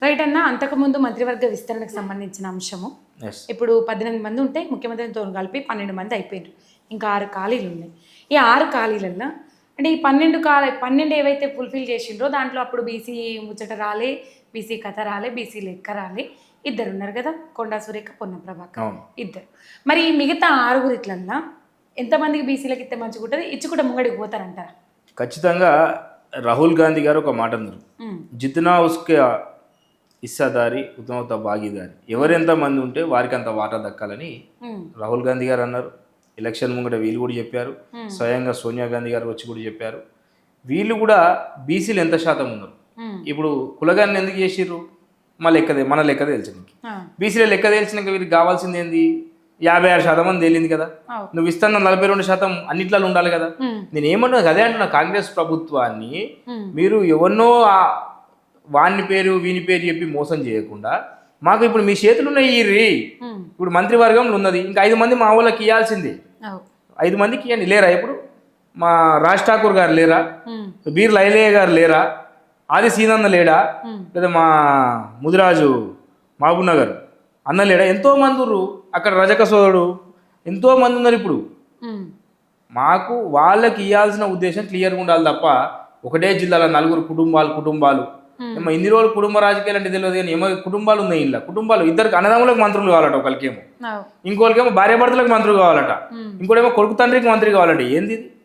Right అన్న. అంతకుముందు మంత్రివర్గ విస్తరణకు సంబంధించిన అంశము. ఎస్ ఇప్పుడు 18 మంది ఉంటే ముఖ్యమంత్రితో కలిపి 12 మంది అయిపోయారు. ఇంకా 6 ఖాళీలు ఉన్నాయి. ఈ 6 ఖాళీలల్లో అంటే ఈ 12 ఏవైతే ఫుల్ఫిల్ చేసిండ్రో దాంట్లో అప్పుడు బీసీ ముచ్చట రాలే, బీసీ కథ రాలే, బీసీ లెక్క రాలే. ఇద్దరు ఉన్నారు కదా, కొండా సురేఖ, పొన్న ప్రభాకర్, అవును. ఇద్దరు. మరి ఈ మిగతా 6 ఎంతమందికి బీసీలకు ఇస్తే మంచిగా ఉంటుంది? ఇచ్చి కూడా ముంగడికి పోతారంటారా? ఖచ్చితంగా రాహుల్ గాంధీ గారు ఒక మాట అన్నారు, జిత్నా ఉస్కే హిస్సాదారి ఉత్తమత భాగీదారి, ఎవరెంత మంది ఉంటే వారికి అంత వాటా దక్కాలని రాహుల్ గాంధీ గారు అన్నారు. ఎలక్షన్ ముంగట వీళ్ళు కూడా చెప్పారు, స్వయంగా సోనియా గాంధీ గారు వచ్చి కూడా చెప్పారు. వీళ్ళు కూడా బీసీలు ఎంత శాతం ఉన్నారు. ఇప్పుడు కులగాన్ని ఎందుకు చేసిర్రు? మన లెక్క తెలిసింది. బీసీల లెక్క తెలిసినాక వీరికి కావాల్సింది ఏంది? 56% అని తేలింది కదా. నువ్వు ఇస్తున్న 42% అన్నిట్లలో ఉండాలి కదా. నేను ఏమన్నా అదే అంటున్నా, కాంగ్రెస్ ప్రభుత్వాన్ని మీరు ఎవరినో వాని పేరు వీని పేరు చెప్పి మోసం చేయకుండా మాకు ఇప్పుడు మీ చేతులు ఉన్నాయి. ఇప్పుడు మంత్రివర్గంలో ఉన్నది, ఇంకా 5 మంది మా వాళ్ళకి ఇవ్వాల్సిందే. 5 మందికి ఇవ్వండి. లేరా? ఇప్పుడు మా రాజ్ ఠాకూర్ గారు లేరా? బీర్ లైలయ్య గారు లేరా? ఆది సీనన్న లేడా? లేదా మా ముదిరాజు మహబూబ్ నగర్ అన్న లేడా? ఎంతో మంది ఉన్నారు అక్కడ. రజక సోదరుడు ఎంతో మంది ఉన్నారు. ఇప్పుడు మాకు వాళ్ళకి ఇవ్వాల్సిన ఉద్దేశం క్లియర్గా ఉండాలి తప్ప ఒకటే జిల్లాలో 4 కుటుంబాలు ఏమో ఇన్ని రోజులు కుటుంబ రాజకీయాలు అంటే తెలియదు కానీ ఏమో కుటుంబాలు ఉన్నాయి. ఇలా కుటుంబాలు ఇద్దరికి అన్నదమ్ములకు మంత్రులు కావాలట, ఒకరికేమో, ఇంకోరికేమో భార్యాభర్తలకు మంత్రులు కావాలట, ఇంకోటేమో కొడుకు తండ్రికి మంత్రి కావాలట. ఏంది?